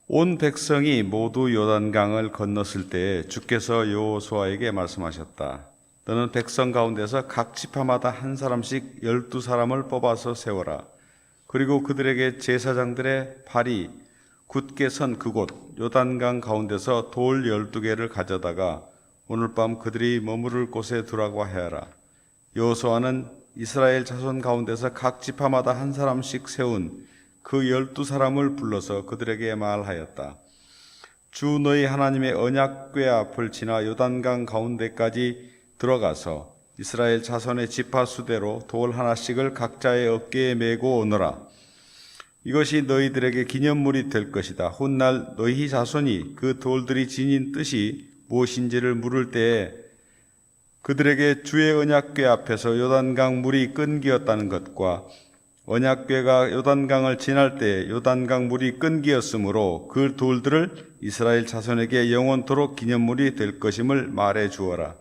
온 백성이 모두 요단강을 건넜을 때에 주께서 여호수아에게 말씀하셨다. 너는 백성 가운데서 각 지파마다 한 사람씩 12사람을 뽑아서 세워라. 그리고 그들에게 제사장들의 발이 굳게 선 그곳 요단강 가운데서 돌 12개를 가져다가 오늘 밤 그들이 머무를 곳에 두라고 하여라. 여호수아는 이스라엘 자손 가운데서 각 지파마다 한 사람씩 세운 그 12사람을 불러서 그들에게 말하였다. 주 너희 하나님의 언약궤 앞을 지나 요단강 가운데까지 들어가서 이스라엘 자손의 지파 수대로 돌 하나씩을 각자의 어깨에 메고 오너라. 이것이 너희들에게 기념물이 될 것이다. 훗날 너희 자손이 그 돌들이 지닌 뜻이 무엇인지를 물을 때에 그들에게 주의 언약궤 앞에서 요단강 물이 끊기었다는 것과 언약궤가 요단강을 지날 때 요단강 물이 끊기었으므로 그 돌들을 이스라엘 자손에게 영원토록 기념물이 될 것임을 말해 주어라.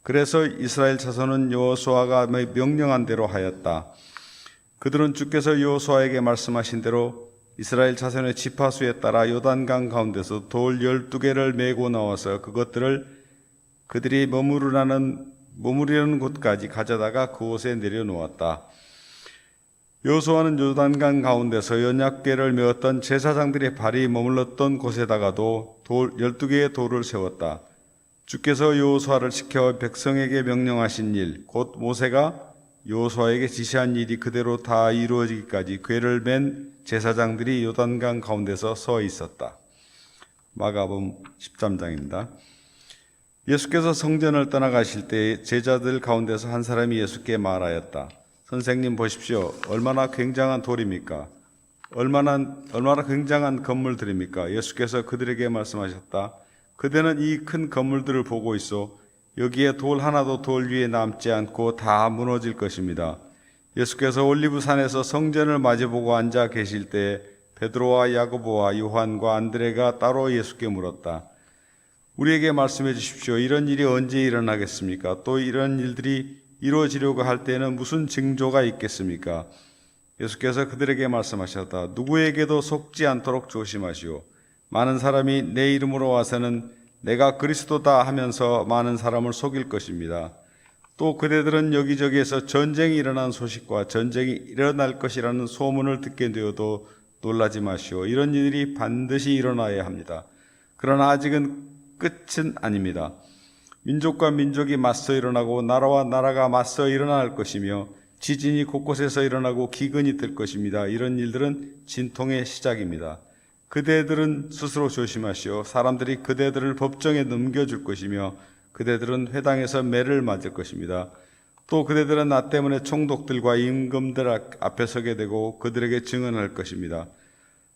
그래서 이스라엘 자손은 여호수아가 명령한 대로 하였다. 그들은 주께서 여호수아에게 말씀하신 대로 이스라엘 자손의 지파수에 따라 요단강 가운데서 돌 12개를 메고 나와서 그것들을 그들이 머무르는 곳까지 가져다가 그곳에 내려놓았다. 여호수아는 요단강 가운데서 언약궤를 메었던 제사장들의 발이 머물렀던 곳에다가도 12개의 돌을 세웠다. 주께서 여호수아를 시켜 백성에게 명령하신 일, 곧 모세가 여호수아에게 지시한 일이 그대로 다 이루어지기까지 궤를 맨 제사장들이 요단강 가운데서 서 있었다. 마가복음 13장입니다. 예수께서 성전을 떠나가실 때 제자들 가운데서 한 사람이 예수께 말하였다. 선생님 보십시오. 얼마나 굉장한 돌입니까? 얼마나 굉장한 건물들입니까? 예수께서 그들에게 말씀하셨다. 그대는 이 큰 건물들을 보고 있어 여기에 돌 하나도 돌 위에 남지 않고 다 무너질 것입니다. 예수께서 올리브산에서 성전을 마주보고 앉아 계실 때 베드로와 야고보와 요한과 안드레가 따로 예수께 물었다. 우리에게 말씀해 주십시오. 이런 일이 언제 일어나겠습니까? 또 이런 일들이 이루어지려고 할 때는 무슨 징조가 있겠습니까? 예수께서 그들에게 말씀하셨다. 누구에게도 속지 않도록 조심하시오. 많은 사람이 내 이름으로 와서는 내가 그리스도다 하면서 많은 사람을 속일 것입니다. 또 그대들은 여기저기에서 전쟁이 일어난 소식과 전쟁이 일어날 것이라는 소문을 듣게 되어도 놀라지 마시오. 이런 일이 반드시 일어나야 합니다. 그러나 아직은 끝은 아닙니다. 민족과 민족이 맞서 일어나고 나라와 나라가 맞서 일어날 것이며 지진이 곳곳에서 일어나고 기근이 될 것입니다. 이런 일들은 진통의 시작입니다. 그대들은 스스로 조심하시오. 사람들이 그대들을 법정에 넘겨줄 것이며 그대들은 회당에서 매를 맞을 것입니다. 또 그대들은 나 때문에 총독들과 임금들 앞에 서게 되고 그들에게 증언할 것입니다.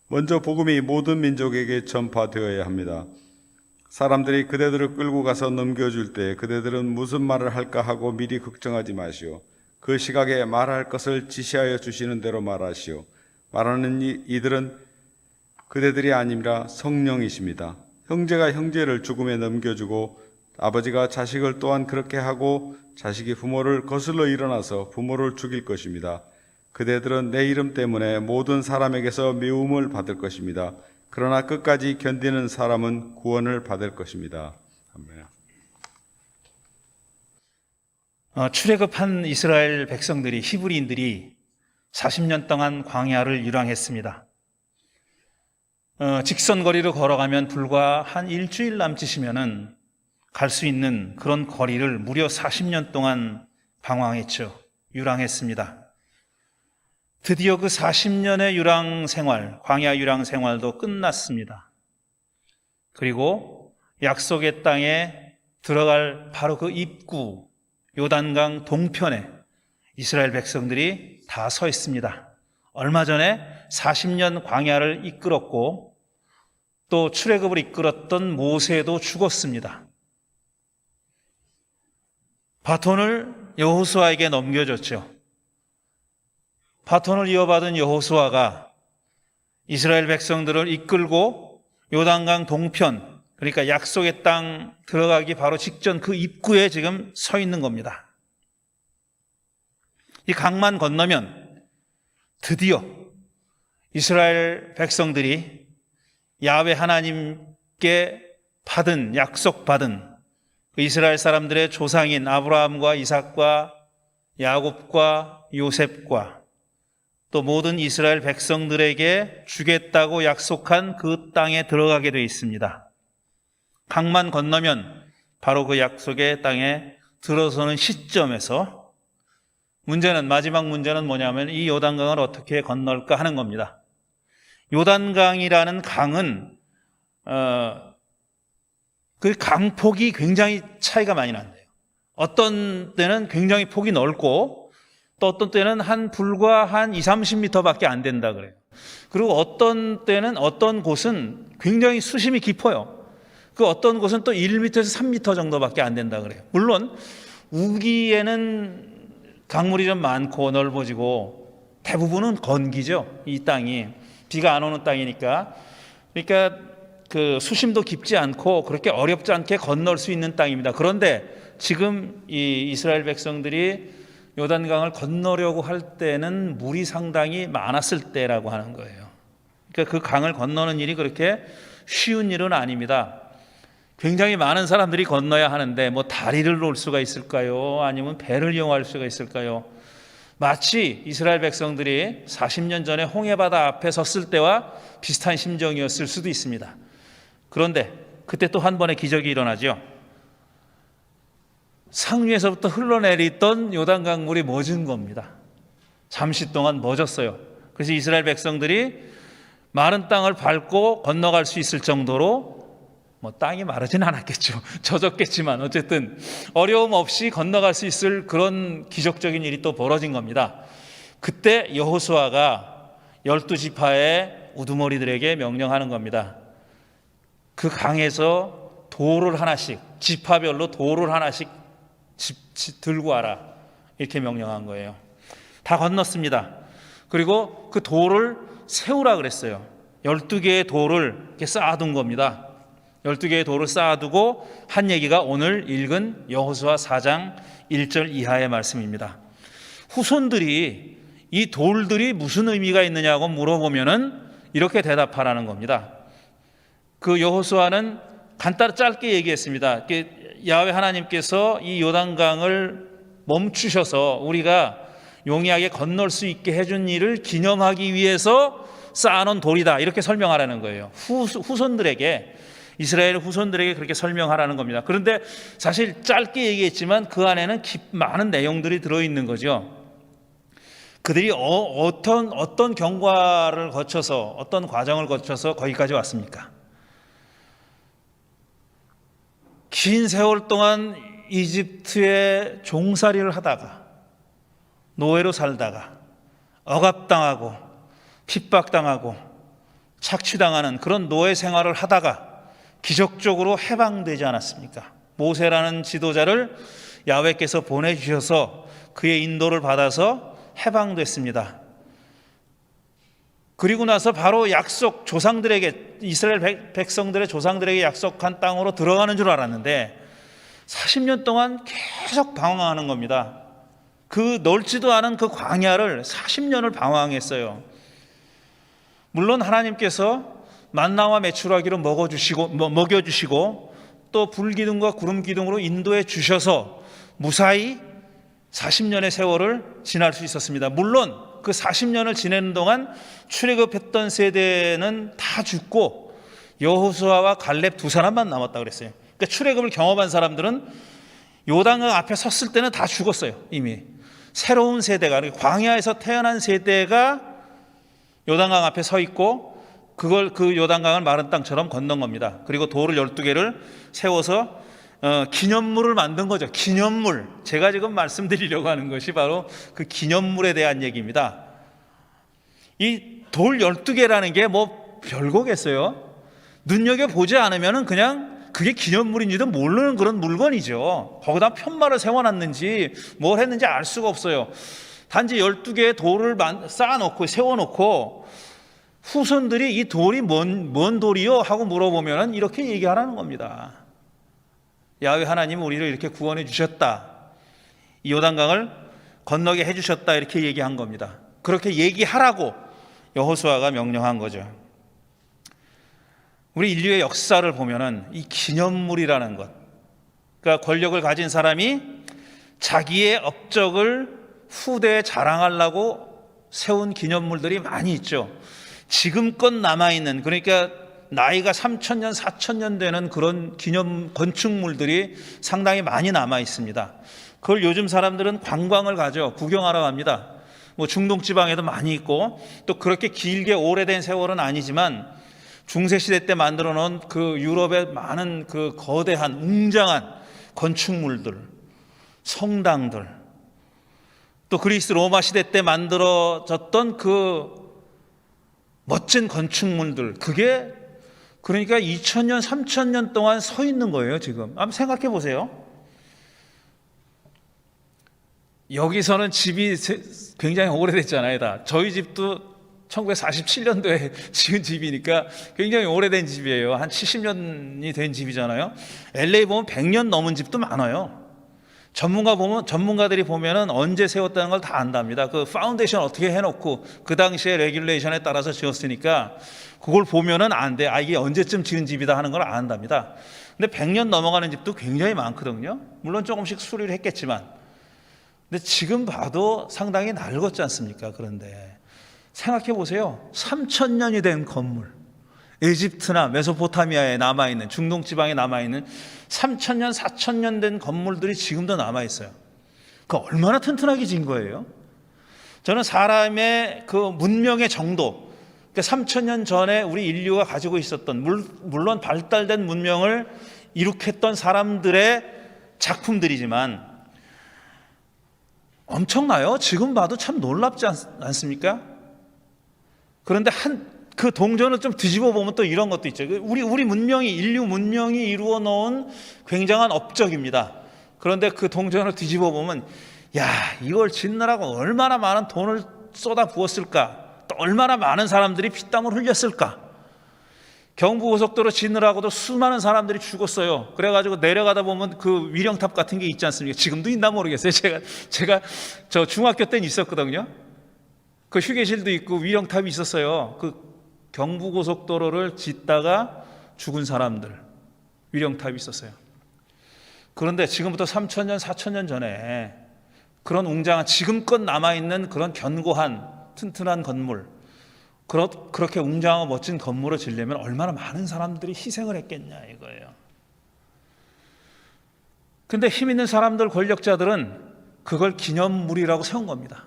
먼저 복음이 모든 민족에게 전파되어야 합니다. 사람들이 그대들을 끌고 가서 넘겨줄 때 그대들은 무슨 말을 할까 하고 미리 걱정하지 마시오. 그 시각에 말할 것을 지시하여 주시는 대로 말하시오. 말하는 이들은 그대들이 아니라 성령이십니다. 형제가 형제를 죽음에 넘겨주고 아버지가 자식을 또한 그렇게 하고 자식이 부모를 거슬러 일어나서 부모를 죽일 것입니다. 그대들은 내 이름 때문에 모든 사람에게서 미움을 받을 것입니다. 그러나 끝까지 견디는 사람은 구원을 받을 것입니다. 아멘. 출애굽한 이스라엘 백성들이 히브리인들이 40년 동안 광야를 유랑했습니다. 직선거리로 걸어가면 불과 한 일주일 남짓이면은 갈 수 있는 그런 거리를 무려 40년 동안 방황했죠. 유랑했습니다. 드디어 그 40년의 유랑 생활, 광야 유랑 생활도 끝났습니다. 그리고 약속의 땅에 들어갈 바로 그 입구, 요단강 동편에 이스라엘 백성들이 다 서 있습니다. 얼마 전에 40년 광야를 이끌었고 또 출애굽을 이끌었던 모세도 죽었습니다. 바톤을 여호수아에게 넘겨줬죠. 바톤을 이어받은 여호수아가 이스라엘 백성들을 이끌고 요단강 동편, 그러니까 약속의 땅 들어가기 바로 직전 그 입구에 지금 서 있는 겁니다. 이 강만 건너면 드디어 이스라엘 백성들이 야훼 하나님께 받은, 약속받은 그 이스라엘 사람들의 조상인 아브라함과 이삭과 야곱과 요셉과 또 모든 이스라엘 백성들에게 주겠다고 약속한 그 땅에 들어가게 되어 있습니다. 강만 건너면 바로 그 약속의 땅에 들어서는 시점에서 마지막 문제는 뭐냐면 이 요단강을 어떻게 건널까 하는 겁니다. 요단강이라는 강은 그 강폭이 굉장히 차이가 많이 난대요. 어떤 때는 굉장히 폭이 넓고 또 어떤 때는 불과 한 20-30m밖에 안 된다 그래요. 그리고 어떤 때는 어떤 곳은 굉장히 수심이 깊어요. 그 어떤 곳은 또 1m에서 3m 정도밖에 안 된다 그래요. 물론 우기에는 강물이 좀 많고 넓어지고 대부분은 건기죠. 이 땅이 비가 안 오는 땅이니까. 그러니까 그 수심도 깊지 않고 그렇게 어렵지 않게 건널 수 있는 땅입니다. 그런데 지금 이 이스라엘 백성들이 요단강을 건너려고 할 때는 물이 상당히 많았을 때라고 하는 거예요. 그러니까 그 강을 건너는 일이 그렇게 쉬운 일은 아닙니다. 굉장히 많은 사람들이 건너야 하는데 뭐 다리를 놓을 수가 있을까요? 아니면 배를 이용할 수가 있을까요? 마치 이스라엘 백성들이 40년 전에 홍해바다 앞에 섰을 때와 비슷한 심정이었을 수도 있습니다. 그런데 그때 또 한 번의 기적이 일어나죠. 상류에서부터 흘러내리던 요단강 물이 멎은 겁니다. 잠시 동안 멎었어요. 그래서 이스라엘 백성들이 마른 땅을 밟고 건너갈 수 있을 정도로 땅이 마르진 않았겠죠. 젖었겠지만 어쨌든 어려움 없이 건너갈 수 있을 그런 기적적인 일이 또 벌어진 겁니다. 그때 여호수아가 12지파의 우두머리들에게 명령하는 겁니다. 그 강에서 돌을 하나씩, 지파별로 돌을 하나씩 들고 와라. 이렇게 명령한 거예요. 다 건넜습니다. 그리고 그 돌을 세우라 그랬어요. 12개의 돌을 이렇게 쌓아둔 겁니다. 12개의 돌을 쌓아두고 한 얘기가 오늘 읽은 여호수아 4장 1절 이하의 말씀입니다. 후손들이 이 돌들이 무슨 의미가 있느냐고 물어보면은 이렇게 대답하라는 겁니다. 그 여호수아는 간단히 짧게 얘기했습니다. 야훼 하나님께서 이 요단강을 멈추셔서 우리가 용이하게 건널 수 있게 해준 일을 기념하기 위해서 쌓아놓은 돌이다. 이렇게 설명하라는 거예요. 후손들에게, 이스라엘 후손들에게 그렇게 설명하라는 겁니다. 그런데 사실 짧게 얘기했지만 그 안에는 많은 내용들이 들어있는 거죠. 그들이 어떤 경과를 거쳐서, 어떤 과정을 거쳐서 거기까지 왔습니까? 긴 세월 동안 이집트에 종살이를 하다가 노예로 살다가 억압당하고 핍박당하고 착취당하는 그런 노예 생활을 하다가 기적적으로 해방되지 않았습니까? 모세라는 지도자를 야훼께서 보내주셔서 그의 인도를 받아서 해방됐습니다. 그리고 나서 바로 약속, 조상들에게, 이스라엘 백성들의 조상들에게 약속한 땅으로 들어가는 줄 알았는데 40년 동안 계속 방황하는 겁니다. 그 넓지도 않은 그 광야를 40년을 방황했어요. 물론 하나님께서 만나와 메추라기로 먹여주시고 또 불기둥과 구름기둥으로 인도해 주셔서 무사히 40년의 세월을 지날 수 있었습니다. 물론 그 40년을 지내는 동안 출애굽했던 세대는 다 죽고 여호수아와 갈렙 두 사람만 남았다고 그랬어요. 그러니까 출애굽을 경험한 사람들은 요단강 앞에 섰을 때는 다 죽었어요. 이미 새로운 세대가, 광야에서 태어난 세대가 요단강 앞에 서 있고 그 요단강을 마른 땅처럼 건넌 겁니다. 그리고 돌을 12개를 세워서 기념물을 만든 거죠. 기념물. 제가 지금 말씀드리려고 하는 것이 바로 그 기념물에 대한 얘기입니다. 이 돌 12개라는 게 뭐 별거겠어요? 눈여겨보지 않으면 그냥 그게 기념물인지도 모르는 그런 물건이죠. 거기다 편말을 세워놨는지 뭘 했는지 알 수가 없어요. 단지 12개의 돌을 쌓아놓고 세워놓고 후손들이 이 돌이 뭔 돌이요? 하고 물어보면 이렇게 얘기하라는 겁니다. 야훼 하나님은 우리를 이렇게 구원해 주셨다. 이 요단강을 건너게 해 주셨다. 이렇게 얘기한 겁니다. 그렇게 얘기하라고 여호수아가 명령한 거죠. 우리 인류의 역사를 보면은 이 기념물이라는 것, 그러니까 권력을 가진 사람이 자기의 업적을 후대에 자랑하려고 세운 기념물들이 많이 있죠. 지금껏 남아있는, 그러니까 나이가 3,000년, 4,000년 되는 그런 기념 건축물들이 상당히 많이 남아 있습니다. 그걸 요즘 사람들은 관광을 가죠. 구경하러 갑니다. 뭐 중동 지방에도 많이 있고, 또 그렇게 길게 오래된 세월은 아니지만 중세 시대 때 만들어 놓은 그 유럽의 많은 그 거대한 웅장한 건축물들, 성당들, 또 그리스 로마 시대 때 만들어졌던 그 멋진 건축물들, 그게 그러니까 2000년, 3000년 동안 서 있는 거예요, 지금. 한번 생각해 보세요. 여기서는 집이 굉장히 오래됐잖아요, 다. 저희 집도 1947년도에 지은 집이니까 굉장히 오래된 집이에요. 한 70년이 된 집이잖아요. LA 보면 100년 넘은 집도 많아요. 전문가들이 보면은 언제 세웠다는 걸 다 안답니다. 그 파운데이션 어떻게 해놓고 그 당시에 레귤레이션에 따라서 지었으니까 그걸 보면은 안 돼. 이게 언제쯤 지은 집이다 하는 걸 안답니다. 근데 100년 넘어가는 집도 굉장히 많거든요. 물론 조금씩 수리를 했겠지만. 근데 지금 봐도 상당히 낡았지 않습니까? 그런데 생각해 보세요. 3,000년이 된 건물, 에집트나 메소포타미아에 남아있는, 중동 지방에 남아있는 3,000년, 4,000년 된 건물들이 지금도 남아있어요. 그 얼마나 튼튼하게 지은 거예요? 저는 사람의 그 문명의 정도, 그러니까 3,000년 전에 우리 인류가 가지고 있었던, 물론 발달된 문명을 이룩했던 사람들의 작품들이지만 엄청나요. 지금 봐도 참 놀랍지 않습니까? 그런데 그 동전을 좀 뒤집어 보면 또 이런 것도 있죠. 우리 문명이, 인류 문명이 이루어 놓은 굉장한 업적입니다. 그런데 그 동전을 뒤집어 보면, 야, 이걸 짓느라고 얼마나 많은 돈을 쏟아 부었을까? 또 얼마나 많은 사람들이 피땀을 흘렸을까? 경부고속도로 짓느라고도 수많은 사람들이 죽었어요. 그래가지고 내려가다 보면 그 위령탑 같은 게 있지 않습니까? 지금도 있나 모르겠어요. 제가 저 중학교 때는 있었거든요. 그 휴게실도 있고 위령탑이 있었어요. 그 경부고속도로를 짓다가 죽은 사람들, 위령탑이 있었어요. 그런데 지금부터 3,000년, 4,000년 전에 그런 웅장한, 지금껏 남아있는 그런 견고한 튼튼한 건물, 그렇게 웅장하고 멋진 건물을 지으려면 얼마나 많은 사람들이 희생을 했겠냐 이거예요. 근데 힘 있는 사람들, 권력자들은 그걸 기념물이라고 세운 겁니다.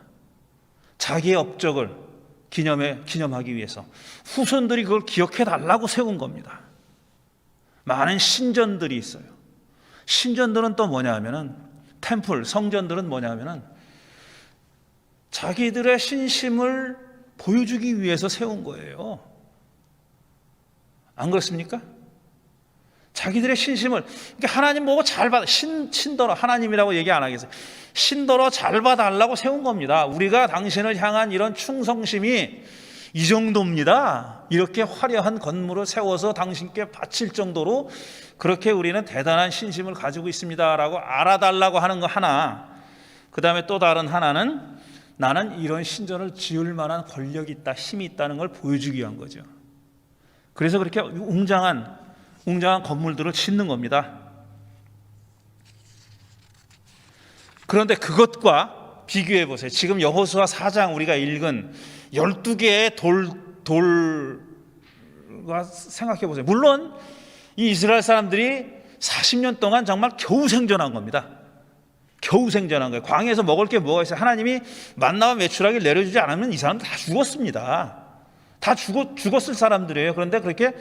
자기의 업적을 기념하기 위해서 후손들이 그걸 기억해 달라고 세운 겁니다. 많은 신전들이 있어요. 신전들은 또 뭐냐 하면은, 템플, 성전들은 뭐냐 하면은 자기들의 신심을 보여주기 위해서 세운 거예요. 안 그렇습니까? 자기들의 신심을, 그러니까 하나님 보고 잘 받아, 신더러, 하나님이라고 얘기 안 하겠어요. 신더러 잘 봐달라고 세운 겁니다. 우리가 당신을 향한 이런 충성심이 이 정도입니다. 이렇게 화려한 건물을 세워서 당신께 바칠 정도로 그렇게 우리는 대단한 신심을 가지고 있습니다라고 알아달라고 하는 거 하나, 그 다음에 또 다른 하나는 나는 이런 신전을 지을 만한 권력이 있다, 힘이 있다는 걸 보여주기 위한 거죠. 그래서 그렇게 웅장한 건물들을 짓는 겁니다. 그런데 그것과 비교해 보세요. 지금 여호수아 4장 우리가 읽은 12개의 돌과 생각해 보세요. 물론 이 이스라엘 사람들이 40년 동안 정말 겨우 생존한 겁니다. 겨우 생존한 거예요. 광야에서 먹을 게 뭐가 있어요? 하나님이 만나와 메추라기를 내려주지 않으면 이 사람들 다 죽었습니다. 다 죽었을 사람들이에요. 그런데 그렇게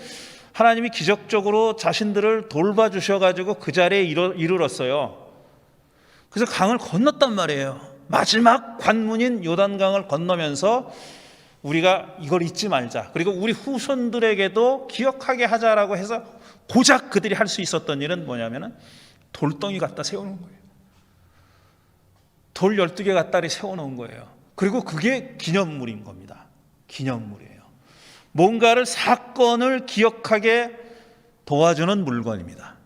하나님이 기적적으로 자신들을 돌봐주셔가지고 그 자리에 이르렀어요. 그래서 강을 건넜단 말이에요. 마지막 관문인 요단강을 건너면서 우리가 이걸 잊지 말자, 그리고 우리 후손들에게도 기억하게 하자라고 해서 고작 그들이 할 수 있었던 일은 뭐냐면은 돌덩이 갖다 세우는 거예요. 돌 12개 갖다 세워놓은 거예요. 그리고 그게 기념물인 겁니다. 기념물이에요. 뭔가를, 사건을 기억하게 도와주는 물건입니다.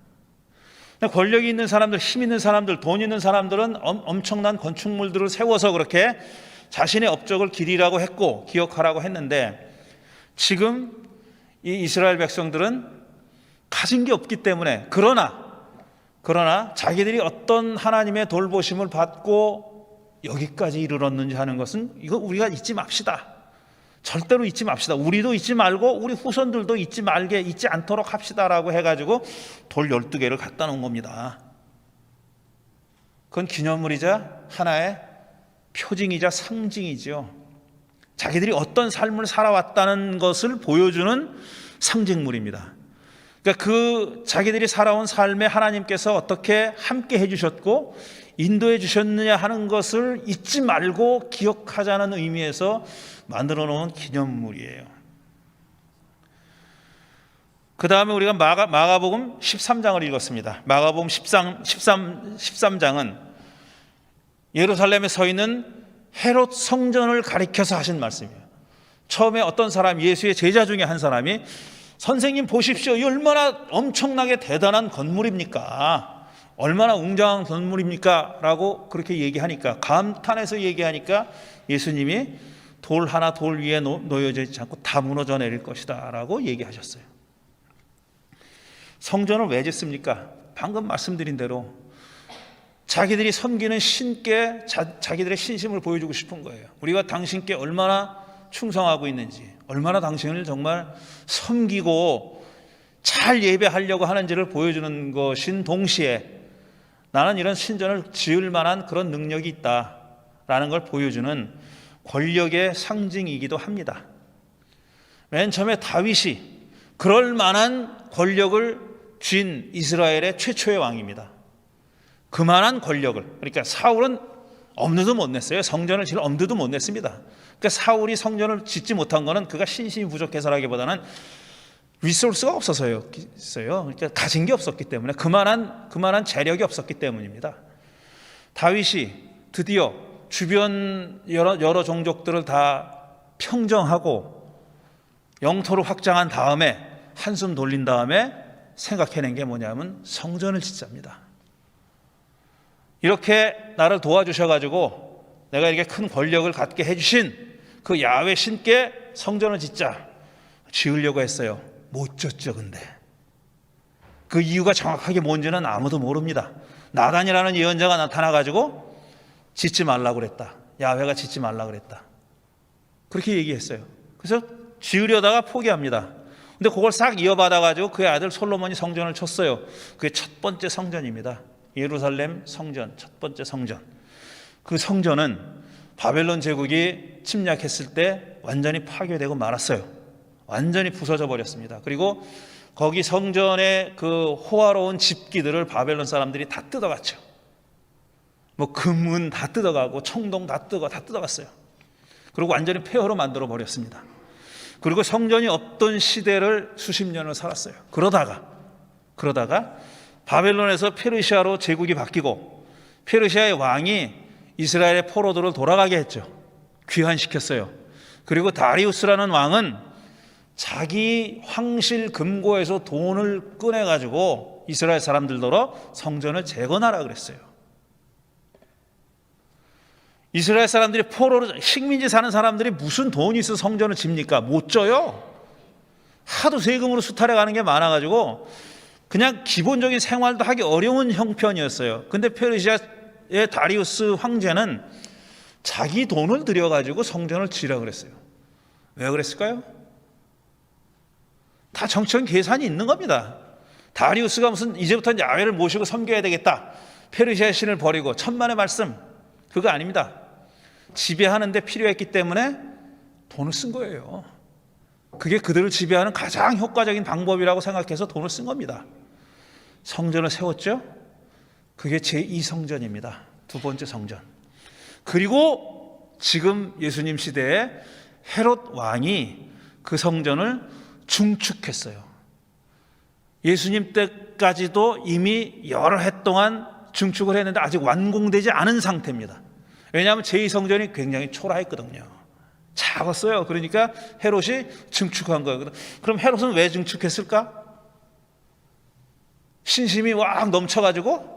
권력이 있는 사람들, 힘 있는 사람들, 돈 있는 사람들은 엄청난 건축물들을 세워서 그렇게 자신의 업적을 기리라고 했고 기억하라고 했는데, 지금 이 이스라엘 백성들은 가진 게 없기 때문에 그러나 자기들이 어떤 하나님의 돌보심을 받고 여기까지 이르렀는지 하는 것은 이거 우리가 잊지 맙시다. 절대로 잊지 맙시다. 우리도 잊지 말고 우리 후손들도 잊지 않도록 합시다라고 해가지고 돌 12개를 갖다 놓은 겁니다. 그건 기념물이자 하나의 표징이자 상징이죠. 자기들이 어떤 삶을 살아왔다는 것을 보여주는 상징물입니다. 그러니까 그 자기들이 살아온 삶에 하나님께서 어떻게 함께 해주셨고 인도해 주셨느냐 하는 것을 잊지 말고 기억하자는 의미에서 만들어 놓은 기념물이에요. 그 다음에 우리가 마가복음 13장을 읽었습니다. 마가복음 13장은 예루살렘에 서 있는 헤롯 성전을 가리켜서 하신 말씀이에요. 처음에 어떤 사람, 예수의 제자 중에 한 사람이 선생님 보십시오. 이 얼마나 엄청나게 대단한 건물입니까? 얼마나 웅장한 건물입니까? 라고 그렇게 얘기하니까, 감탄해서 얘기하니까 예수님이 돌 하나 돌 위에 놓여져 있지 않고 다 무너져 내릴 것이다 라고 얘기하셨어요. 성전을 왜 짓습니까? 방금 말씀드린 대로 자기들이 섬기는 신께 자기들의 신심을 보여주고 싶은 거예요. 우리가 당신께 얼마나 충성하고 있는지, 얼마나 당신을 정말 섬기고 잘 예배하려고 하는지를 보여주는 것인 동시에 나는 이런 신전을 지을 만한 그런 능력이 있다라는 걸 보여주는 권력의 상징이기도 합니다. 맨 처음에 다윗이 그럴 만한 권력을 쥔 이스라엘의 최초의 왕입니다. 그만한 권력을, 그러니까 사울은 엄두도 못 냈어요. 성전을 지을 엄두도 못 냈습니다. 그러니까 사울이 성전을 짓지 못한 것은 그가 신심이 부족해서라기보다는 리소스가 없어서요. 그러니까 가진 게 없었기 때문에, 그만한 재력이 없었기 때문입니다. 다윗이 드디어 주변 여러 종족들을 다 평정하고 영토를 확장한 다음에 한숨 돌린 다음에 생각해낸 게 뭐냐면 성전을 짓자입니다. 이렇게 나를 도와주셔가지고 내가 이렇게 큰 권력을 갖게 해주신 그 야훼 신께 성전을 지으려고 했어요. 못 졌죠. 근데 그 이유가 정확하게 뭔지는 아무도 모릅니다. 나단이라는 예언자가 나타나가지고 짓지 말라고 그랬다. 야훼가 짓지 말라고 그랬다. 그렇게 얘기했어요. 그래서 지으려다가 포기합니다. 근데 그걸 싹 이어받아가지고 그의 아들 솔로몬이 성전을 쳤어요. 그게 첫 번째 성전입니다. 예루살렘 성전, 첫 번째 성전. 그 성전은 바벨론 제국이 침략했을 때 완전히 파괴되고 말았어요. 완전히 부서져 버렸습니다. 그리고 거기 성전의 그 호화로운 집기들을 바벨론 사람들이 다 뜯어갔죠. 뭐 금은 다 뜯어가고 청동 다 뜯어갔어요. 그리고 완전히 폐허로 만들어 버렸습니다. 그리고 성전이 없던 시대를 수십 년을 살았어요. 그러다가 바벨론에서 페르시아로 제국이 바뀌고 페르시아의 왕이 이스라엘의 포로들을 돌아가게 했죠. 귀환시켰어요. 그리고 다리우스라는 왕은 자기 황실 금고에서 돈을 꺼내가지고 이스라엘 사람들더러 성전을 재건하라 그랬어요. 이스라엘 사람들이 포로로 식민지 사는 사람들이 무슨 돈이 있어 성전을 집니까? 못 져요. 하도 세금으로 수탈해 가는 게 많아가지고 그냥 기본적인 생활도 하기 어려운 형편이었어요. 근데 페르시아의 다리우스 황제는 자기 돈을 들여가지고 성전을 지으라 그랬어요. 왜 그랬을까요? 다 정치적인 계산이 있는 겁니다. 다리우스가 무슨 이제부터 야훼를 모시고 섬겨야 되겠다, 페르시아 신을 버리고, 천만의 말씀, 그거 아닙니다. 지배하는 데 필요했기 때문에 돈을 쓴 거예요. 그게 그들을 지배하는 가장 효과적인 방법이라고 생각해서 돈을 쓴 겁니다. 성전을 세웠죠. 그게 제2성전입니다. 두 번째 성전. 그리고 지금 예수님 시대에 헤롯 왕이 그 성전을 중축했어요. 예수님 때까지도 이미 여러 해 동안 중축을 했는데 아직 완공되지 않은 상태입니다. 왜냐하면 제2성전이 굉장히 초라했거든요. 작았어요. 그러니까 헤롯이 증축한 거예요. 그럼 헤롯은 왜 증축했을까? 신심이 왁 넘쳐가지고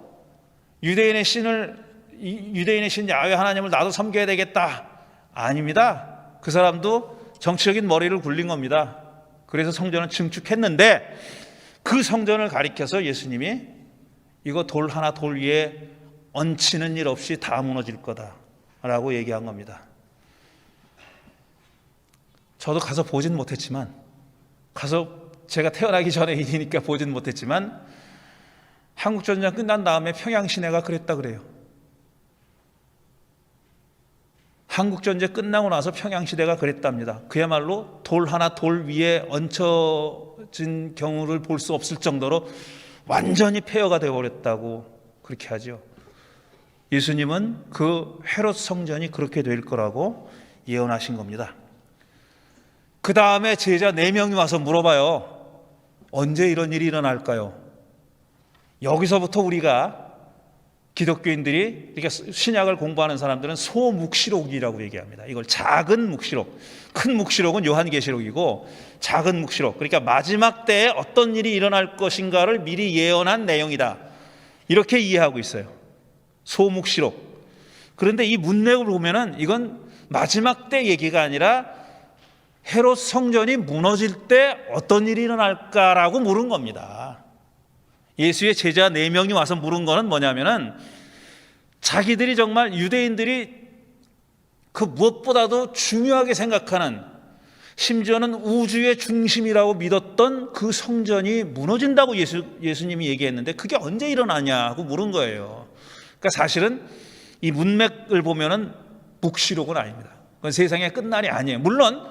유대인의 신 야훼 하나님을 나도 섬겨야 되겠다. 아닙니다. 그 사람도 정치적인 머리를 굴린 겁니다. 그래서 성전을 증축했는데 그 성전을 가리켜서 예수님이 이거 돌 하나 돌 위에 얹히는 일 없이 다 무너질 거다라고 얘기한 겁니다. 저도 가서 보진 못했지만, 가서 제가 태어나기 전에 일이니까 보진 못했지만, 한국전쟁 끝난 다음에 평양시내가 그랬다 그래요. 한국전쟁 끝나고 나서 평양시대가 그랬답니다. 그야말로 돌 하나 돌 위에 얹혀진 경우를 볼 수 없을 정도로 완전히 폐허가 되어버렸다고 그렇게 하죠. 예수님은 그 헤롯 성전이 그렇게 될 거라고 예언하신 겁니다. 그 다음에 제자 4명이 와서 물어봐요. 언제 이런 일이 일어날까요? 여기서부터 우리가 기독교인들이, 그러니까 신약을 공부하는 사람들은 소묵시록이라고 얘기합니다. 이걸 작은 묵시록, 큰 묵시록은 요한계시록이고 작은 묵시록, 그러니까 마지막 때에 어떤 일이 일어날 것인가를 미리 예언한 내용이다, 이렇게 이해하고 있어요. 소묵시록. 그런데 이 문맥을 보면은 이건 마지막 때 얘기가 아니라 헤롯 성전이 무너질 때 어떤 일이 일어날까라고 물은 겁니다. 예수의 제자 4명이 와서 물은 거는 뭐냐면은 자기들이 정말 유대인들이 그 무엇보다도 중요하게 생각하는, 심지어는 우주의 중심이라고 믿었던 그 성전이 무너진다고 예수님이 얘기했는데 그게 언제 일어나냐고 물은 거예요. 그러니까 사실은 이 문맥을 보면은 묵시록은 아닙니다. 그건 세상의 끝날이 아니에요. 물론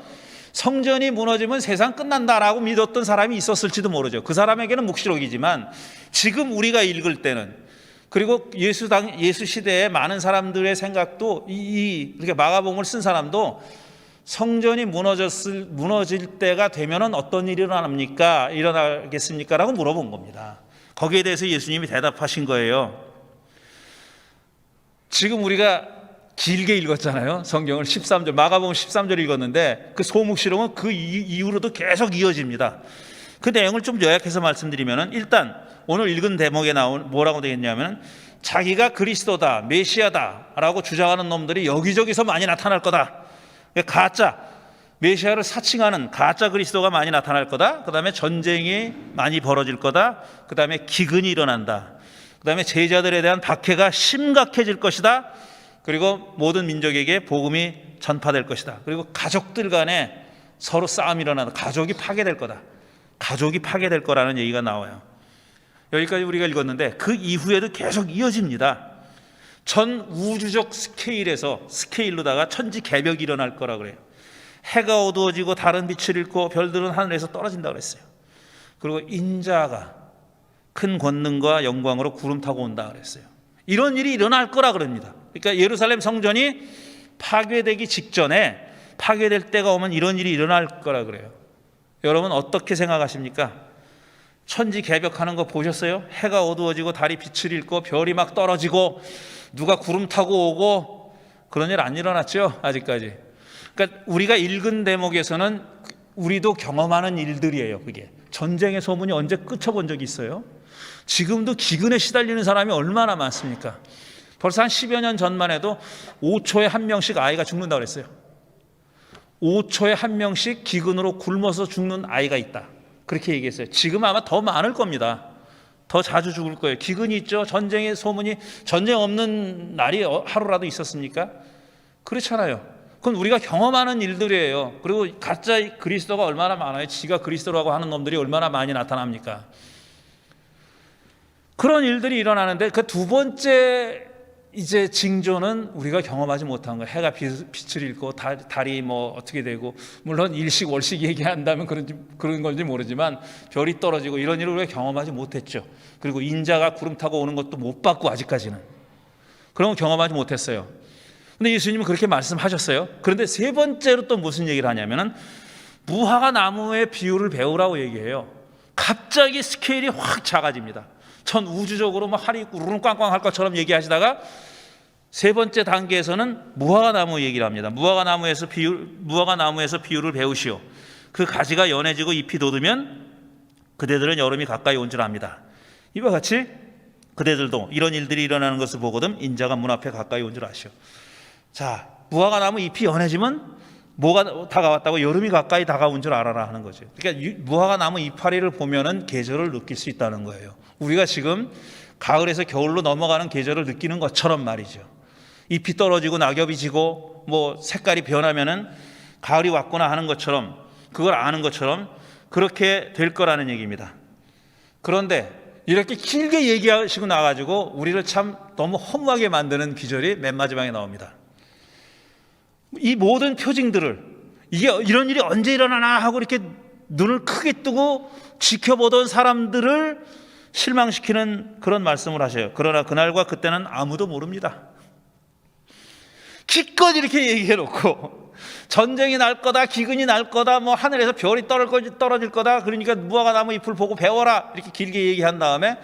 성전이 무너지면 세상 끝난다라고 믿었던 사람이 있었을지도 모르죠. 그 사람에게는 묵시록이지만 지금 우리가 읽을 때는, 그리고 예수 시대에 많은 사람들의 생각도 이렇게 마가복음을 쓴 사람도 성전이 무너질 때가 되면은 어떤 일이 일어나겠습니까? 라고 물어본 겁니다. 거기에 대해서 예수님이 대답하신 거예요. 지금 우리가 길게 읽었잖아요. 성경을 13절, 마가복음 13절 읽었는데 그 소묵시록은 그 이후로도 계속 이어집니다. 그 내용을 좀 요약해서 말씀드리면은, 일단 오늘 읽은 대목에 나온 뭐라고 되겠냐면, 자기가 그리스도다, 메시아다라고 주장하는 놈들이 여기저기서 많이 나타날 거다. 가짜 메시아를 사칭하는 가짜 그리스도가 많이 나타날 거다. 그다음에 전쟁이 많이 벌어질 거다. 그다음에 기근이 일어난다. 그다음에 제자들에 대한 박해가 심각해질 것이다. 그리고 모든 민족에게 복음이 전파될 것이다. 그리고 가족들 간에 서로 싸움이 일어나다. 가족이 파괴될 거다. 가족이 파괴될 거라는 얘기가 나와요. 여기까지 우리가 읽었는데 그 이후에도 계속 이어집니다. 전 우주적 스케일로다가 천지 개벽이 일어날 거라 그래요. 해가 어두워지고 다른 빛을 잃고 별들은 하늘에서 떨어진다 그랬어요. 그리고 인자가 큰 권능과 영광으로 구름 타고 온다 그랬어요. 이런 일이 일어날 거라 그럽니다. 그러니까 예루살렘 성전이 파괴되기 직전에, 파괴될 때가 오면 이런 일이 일어날 거라 그래요. 여러분 어떻게 생각하십니까? 천지 개벽하는 거 보셨어요? 해가 어두워지고 달이 빛을 잃고 별이 막 떨어지고 누가 구름 타고 오고, 그런 일 안 일어났죠 아직까지. 그러니까 우리가 읽은 대목에서는 우리도 경험하는 일들이에요. 그게 전쟁의 소문이 언제 그쳐본 적이 있어요? 지금도 기근에 시달리는 사람이 얼마나 많습니까? 벌써 한 10여 년 전만 해도 5초에 한 명씩 아이가 죽는다고 그랬어요. 5초에 한 명씩 기근으로 굶어서 죽는 아이가 있다, 그렇게 얘기했어요. 지금 아마 더 많을 겁니다. 더 자주 죽을 거예요. 기근이 있죠. 전쟁의 소문이, 전쟁 없는 날이 하루라도 있었습니까? 그렇잖아요. 그건 우리가 경험하는 일들이에요. 그리고 가짜 그리스도가 얼마나 많아요. 지가 그리스도라고 하는 놈들이 얼마나 많이 나타납니까? 그런 일들이 일어나는데 그 두 번째 이제 징조는 우리가 경험하지 못한 거예요. 해가 빛을 잃고 달이 뭐 어떻게 되고, 물론 일식 월식 얘기한다면 그런 건지 모르지만 별이 떨어지고 이런 일을 우리가 경험하지 못했죠. 그리고 인자가 구름 타고 오는 것도 못 봤고 아직까지는 그런 거 경험하지 못했어요. 근데 예수님은 그렇게 말씀하셨어요. 그런데 세 번째로 또 무슨 얘기를 하냐면은 무화과 나무의 비유를 배우라고 얘기해요. 갑자기 스케일이 확 작아집니다. 전 우주적으로 막 할이 우르릉 꽝꽝 할 것처럼 얘기하시다가 세 번째 단계에서는 무화과 나무 얘기를 합니다. 무화과 나무에서 비유를 배우시오. 그 가지가 연해지고 잎이 돋으면 그대들은 여름이 가까이 온 줄 압니다. 이와 같이 그대들도 이런 일들이 일어나는 것을 보거든 인자가 문 앞에 가까이 온 줄 아시오. 자, 무화과 나무 잎이 연해지면 뭐가 다가왔다고? 여름이 가까이 다가온 줄 알아라 하는 거죠. 그러니까 무화과 나무 이파리를 보면은 계절을 느낄 수 있다는 거예요. 우리가 지금 가을에서 겨울로 넘어가는 계절을 느끼는 것처럼 말이죠. 잎이 떨어지고 낙엽이 지고 뭐 색깔이 변하면은 가을이 왔구나 하는 것처럼, 그걸 아는 것처럼 그렇게 될 거라는 얘기입니다. 그런데 이렇게 길게 얘기하시고 나가지고 우리를 참 너무 허무하게 만드는 기절이 맨 마지막에 나옵니다. 이 모든 표징들을, 이게 이런 일이 언제 일어나나 하고 이렇게 눈을 크게 뜨고 지켜보던 사람들을 실망시키는 그런 말씀을 하셔요. 그러나 그날과 그때는 아무도 모릅니다. 기껏 이렇게 얘기해놓고 전쟁이 날 거다, 기근이 날 거다, 뭐 하늘에서 별이 떨어질 거다, 그러니까 무화과 나무 잎을 보고 배워라, 이렇게 길게 얘기한 다음에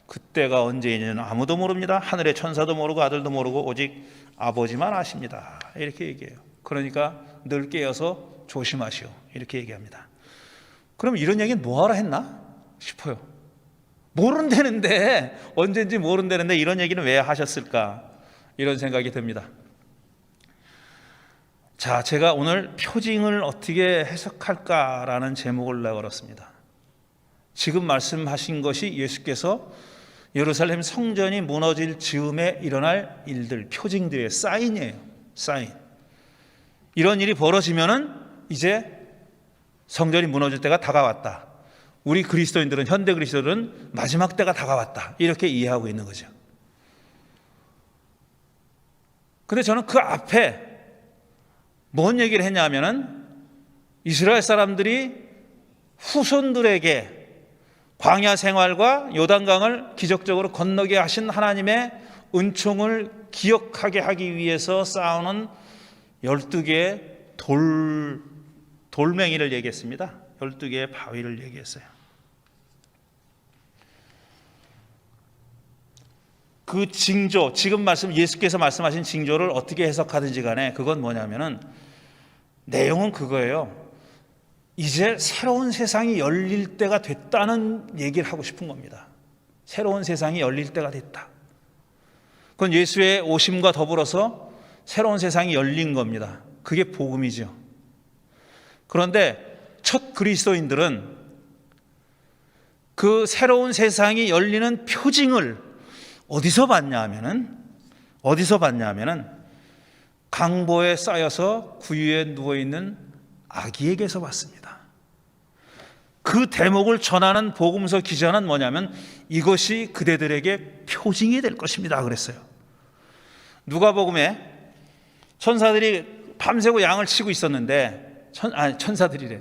그때가 언제인지는 아무도 모릅니다. 하늘의 천사도 모르고 아들도 모르고 오직 아버지만 아십니다. 이렇게 얘기해요. 그러니까 늘 깨어서 조심하시오, 이렇게 얘기합니다. 그럼 이런 얘기는 뭐하러 했나 싶어요. 모른다는데, 언제인지 모른다는데 이런 얘기는 왜 하셨을까, 이런 생각이 듭니다. 자, 제가 오늘 표징을 어떻게 해석할까라는 제목을 내걸었습니다. 지금 말씀하신 것이 예수께서 예루살렘 성전이 무너질 즈음에 일어날 일들, 표징들의 사인이에요. 사인. 이런 일이 벌어지면은 이제 성전이 무너질 때가 다가왔다. 우리 그리스도인들은, 현대 그리스도인들은 마지막 때가 다가왔다, 이렇게 이해하고 있는 거죠. 근데 저는 그 앞에 뭔 얘기를 했냐면은 이스라엘 사람들이 후손들에게 광야 생활과 요단강을 기적적으로 건너게 하신 하나님의 은총을 기억하게 하기 위해서 쌓아놓은 12개의 돌멩이를 얘기했습니다. 12개의 바위를 얘기했어요. 그 징조, 지금 예수께서 말씀하신 징조를 어떻게 해석하든지 간에 그건 뭐냐면은 내용은 그거예요. 이제 새로운 세상이 열릴 때가 됐다는 얘기를 하고 싶은 겁니다. 새로운 세상이 열릴 때가 됐다. 그건 예수의 오심과 더불어서 새로운 세상이 열린 겁니다. 그게 복음이죠. 그런데 첫 그리스도인들은 그 새로운 세상이 열리는 표징을 어디서 봤냐 하면은 강보에 쌓여서 구유에 누워있는 아기에게서 봤습니다. 그 대목을 전하는 복음서 기자는 뭐냐면 이것이 그대들에게 표징이 될 것입니다, 그랬어요. 누가복음에 천사들이 밤새고 양을 치고 있었는데,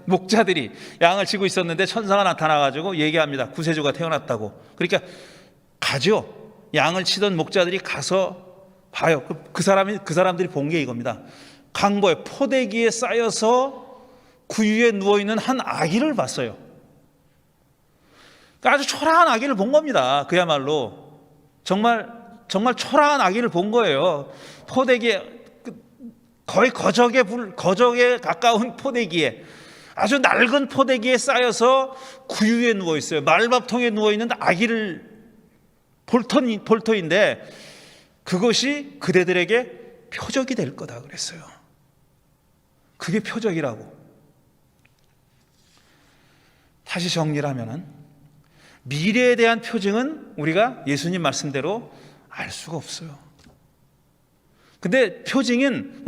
목자들이 양을 치고 있었는데 천사가 나타나가지고 얘기합니다. 구세주가 태어났다고. 그러니까 가죠. 양을 치던 목자들이 가서 봐요. 그 사람들이 본 게 이겁니다. 강보에, 포대기에 쌓여서 구유에 누워있는 한 아기를 봤어요. 아주 초라한 아기를 본 겁니다. 그야말로 정말 초라한 아기를 본 거예요. 포대기에, 거의 거적에 가까운 포대기에, 아주 낡은 포대기에 쌓여서 구유에 누워 있어요. 말밥통에 누워 있는 아기를 볼터인데 그것이 그대들에게 표적이 될 거다 그랬어요. 그게 표적이라고. 다시 정리를 하면은 미래에 대한 표징은 우리가 예수님 말씀대로 알 수가 없어요. 근데 표징은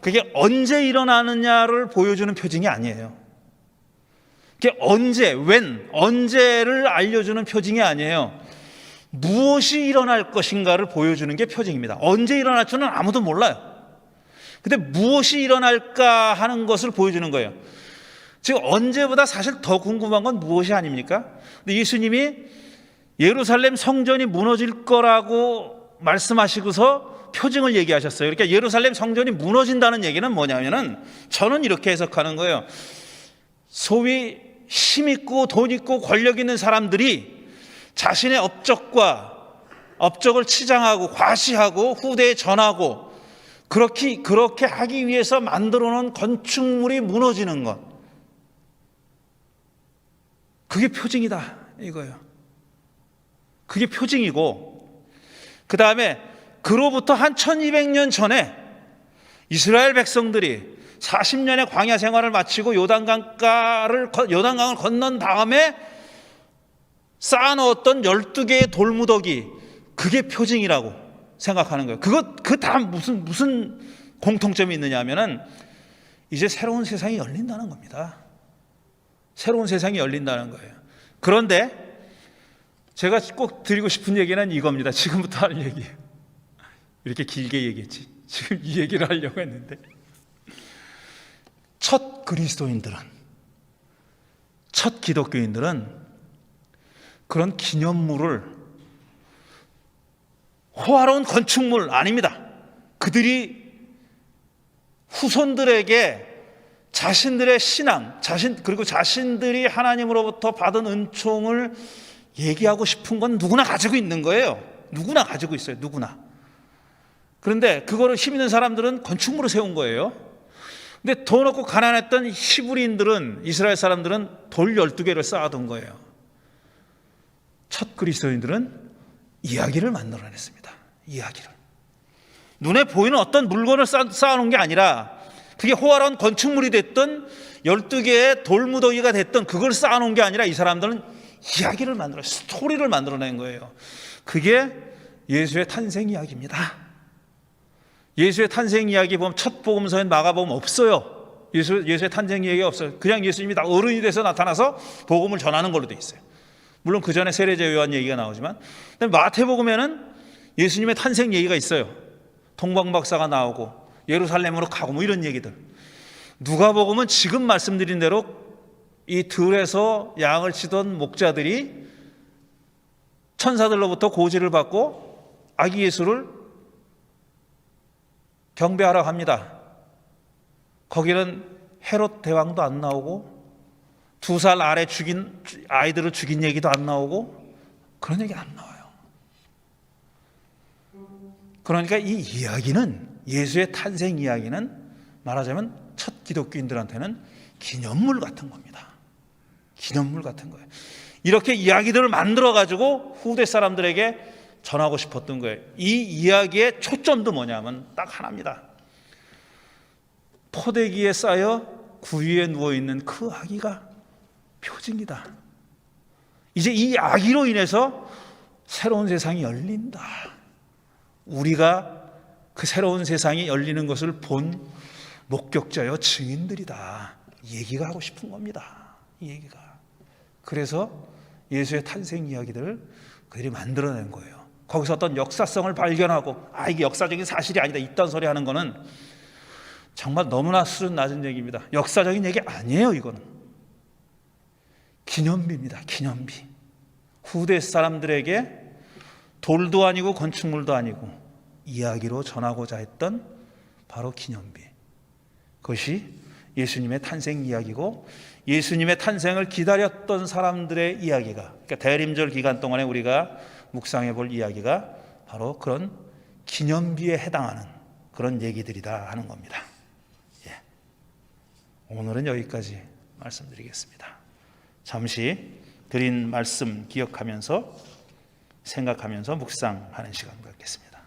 그게 언제 일어나느냐를 보여주는 표징이 아니에요. 그게 언제를 알려주는 표징이 아니에요. 무엇이 일어날 것인가를 보여주는 게 표징입니다. 언제 일어날 줄은 아무도 몰라요. 근데 무엇이 일어날까 하는 것을 보여주는 거예요. 지금 언제보다 사실 더 궁금한 건 무엇이 아닙니까? 근데 예수님이 예루살렘 성전이 무너질 거라고 말씀하시고서 표징을 얘기하셨어요. 그러니까 예루살렘 성전이 무너진다는 얘기는 뭐냐면은 저는 이렇게 해석하는 거예요. 소위 힘 있고 돈 있고 권력 있는 사람들이 자신의 업적을 치장하고 과시하고 후대에 전하고 그렇게 하기 위해서 만들어 놓은 건축물이 무너지는 것, 그게 표징이다 이거예요. 그게 표징이고, 그 다음에 그로부터 한 1200년 전에 이스라엘 백성들이 40년의 광야 생활을 마치고 요단강을 건넌 다음에 쌓아놓았던 12개의 돌무더기, 그게 표징이라고 생각하는 거예요. 그 다음 무슨 공통점이 있느냐 하면은 이제 새로운 세상이 열린다는 겁니다. 새로운 세상이 열린다는 거예요. 그런데 제가 꼭 드리고 싶은 얘기는 이겁니다. 지금부터 할 얘기예요. 이렇게 길게 얘기했지. 지금 이 얘기를 하려고 했는데, 첫 그리스도인들은, 첫 기독교인들은 그런 기념물을, 호화로운 건축물 아닙니다. 그들이 후손들에게 자신들의 신앙, 그리고 자신들이 하나님으로부터 받은 은총을 얘기하고 싶은 건 누구나 가지고 있는 거예요. 누구나 가지고 있어요. 누구나. 그런데 그거를 힘 있는 사람들은 건축물을 세운 거예요. 근데 돈 없고 가난했던 히브리인들은, 이스라엘 사람들은 돌 12개를 쌓아둔 거예요. 첫 그리스도인들은 이야기를 만들어냈습니다. 이야기를. 눈에 보이는 어떤 물건을 쌓아놓은 게 아니라, 그게 호화로운 건축물이 됐든 12개의 돌무더기가 됐든 그걸 쌓아놓은 게 아니라 이 사람들은 이야기를 스토리를 만들어낸 거예요. 그게 예수의 탄생 이야기입니다. 예수의 탄생 이야기 보면 첫 복음서엔 마가복음 없어요. 예수의 탄생 이야기가 없어요. 그냥 예수님이 다 어른이 돼서 나타나서 복음을 전하는 걸로 돼 있어요. 물론 그 전에 세례자 요한 얘기가 나오지만, 마태복음에는 예수님의 탄생 얘기가 있어요. 동방박사가 나오고 예루살렘으로 가고 뭐 이런 얘기들. 누가복음은 지금 말씀드린 대로 이 들에서 양을 치던 목자들이 천사들로부터 고지를 받고 아기 예수를 경배하러 갑니다. 거기는 헤롯 대왕도 안 나오고 2살 아래 죽인 아이들을 죽인 얘기도 안 나오고 그런 얘기 안 나와요. 그러니까 이 이야기는, 예수의 탄생 이야기는 말하자면 첫 기독교인들한테는 기념물 같은 겁니다. 기념물 같은 거예요. 이렇게 이야기들을 만들어 가지고 후대 사람들에게 전하고 싶었던 거예요. 이 이야기의 초점도 뭐냐면 딱 하나입니다. 포대기에 쌓여 구유에 누워있는 그 아기가 표징이다. 이제 이 아기로 인해서 새로운 세상이 열린다. 우리가 그 새로운 세상이 열리는 것을 본 목격자여 증인들이다. 이 얘기가 하고 싶은 겁니다. 이 얘기가. 그래서 예수의 탄생 이야기들을 그들이 만들어낸 거예요. 거기서 어떤 역사성을 발견하고 이게 역사적인 사실이 아니다, 이딴 소리 하는 거는 정말 너무나 수준 낮은 얘기입니다. 역사적인 얘기 아니에요. 이거는 기념비입니다. 기념비. 후대 사람들에게 돌도 아니고 건축물도 아니고 이야기로 전하고자 했던 바로 기념비. 그것이 예수님의 탄생 이야기고, 예수님의 탄생을 기다렸던 사람들의 이야기가, 그러니까 대림절 기간 동안에 우리가 묵상해 볼 이야기가 바로 그런 기념비에 해당하는 그런 얘기들이다 하는 겁니다. 예. 오늘은 여기까지 말씀드리겠습니다. 잠시 드린 말씀 기억하면서 생각하면서 묵상하는 시간 갖겠습니다.